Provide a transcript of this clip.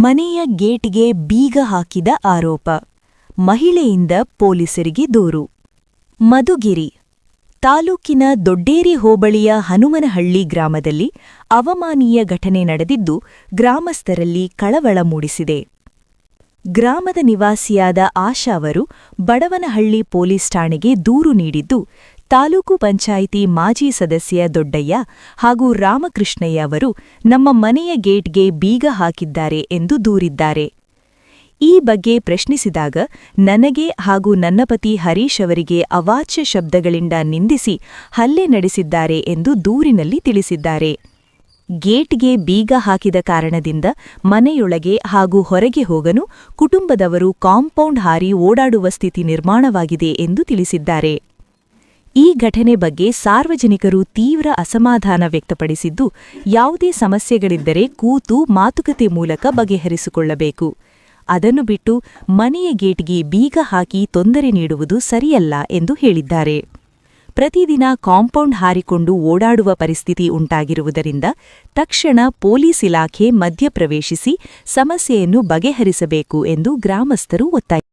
ಮನೆಯ ಗೇಟ್ಗೆ ಬೀಗ ಹಾಕಿದ ಆರೋಪ ಮಹಿಳೆಯಿಂದ ಪೊಲೀಸರಿಗೆ ದೂರು. ಮಧುಗಿರಿ ತಾಲೂಕಿನ ದೊಡ್ಡೇರಿ ಹೋಬಳಿಯ ಹನುಮನಹಳ್ಳಿ ಗ್ರಾಮದಲ್ಲಿ ಅವಮಾನೀಯ ಘಟನೆ ನಡೆದಿದ್ದು ಗ್ರಾಮಸ್ಥರಲ್ಲಿ ಕಳವಳ ಮೂಡಿಸಿದೆ. ಗ್ರಾಮದ ನಿವಾಸಿಯಾದ ಆಶಾ ಅವರು ಬಡವನಹಳ್ಳಿ ಪೊಲೀಸ್ ಠಾಣೆಗೆ ದೂರು ನೀಡಿದ್ದು, ತಾಲೂಕು ಪಂಚಾಯಿತಿ ಮಾಜಿ ಸದಸ್ಯ ದೊಡ್ಡಯ್ಯ ಹಾಗೂ ರಾಮಕೃಷ್ಣಯ್ಯ ಅವರು ನಮ್ಮ ಮನೆಯ ಗೇಟ್ಗೆ ಬೀಗ ಹಾಕಿದ್ದಾರೆ ಎಂದು ದೂರಿದ್ದಾರೆ. ಈ ಬಗ್ಗೆ ಪ್ರಶ್ನಿಸಿದಾಗ ನನಗೆ ಹಾಗೂ ನನ್ನ ಪತಿ ಹರೀಶ್ ಅವರಿಗೆ ಅವಾಚ್ಯ ಶಬ್ದಗಳಿಂದ ನಿಂದಿಸಿ ಹಲ್ಲೆ ನಡೆಸಿದ್ದಾರೆ ಎಂದು ದೂರಿನಲ್ಲಿ ತಿಳಿಸಿದ್ದಾರೆ. ಗೇಟ್ಗೆ ಬೀಗ ಹಾಕಿದ ಕಾರಣದಿಂದ ಮನೆಯೊಳಗೆ ಹಾಗೂ ಹೊರಗೆ ಹೋಗಲು ಕುಟುಂಬದವರು ಕಾಂಪೌಂಡ್ ಹಾರಿ ಓಡಾಡುವ ಸ್ಥಿತಿ ನಿರ್ಮಾಣವಾಗಿದೆ ಎಂದು ತಿಳಿಸಿದ್ದಾರೆ. ಈ ಘಟನೆ ಬಗ್ಗೆ ಸಾರ್ವಜನಿಕರು ತೀವ್ರ ಅಸಮಾಧಾನ ವ್ಯಕ್ತಪಡಿಸಿದ್ದು, ಯಾವುದೇ ಸಮಸ್ಯೆಗಳಿದ್ದರೆ ಕೂತು ಮಾತುಕತೆ ಮೂಲಕ ಬಗೆಹರಿಸಿಕೊಳ್ಳಬೇಕು. ಅದನ್ನು ಬಿಟ್ಟು ಮನೆಯ ಗೇಟ್ಗೆ ಬೀಗ ಹಾಕಿ ತೊಂದರೆ ನೀಡುವುದು ಸರಿಯಲ್ಲ ಎಂದು ಹೇಳಿದ್ದಾರೆ. ಪ್ರತಿದಿನ ಕಾಂಪೌಂಡ್ ಹಾರಿಕೊಂಡು ಓಡಾಡುವ ಪರಿಸ್ಥಿತಿ ಉಂಟಾಗಿರುವುದರಿಂದ ತಕ್ಷಣ ಪೊಲೀಸ್ ಇಲಾಖೆ ಮಧ್ಯಪ್ರವೇಶಿಸಿ ಸಮಸ್ಯೆಯನ್ನು ಬಗೆಹರಿಸಬೇಕು ಎಂದು ಗ್ರಾಮಸ್ಥರು ಒತ್ತಾಯಿಸಿದ್ದಾರೆ.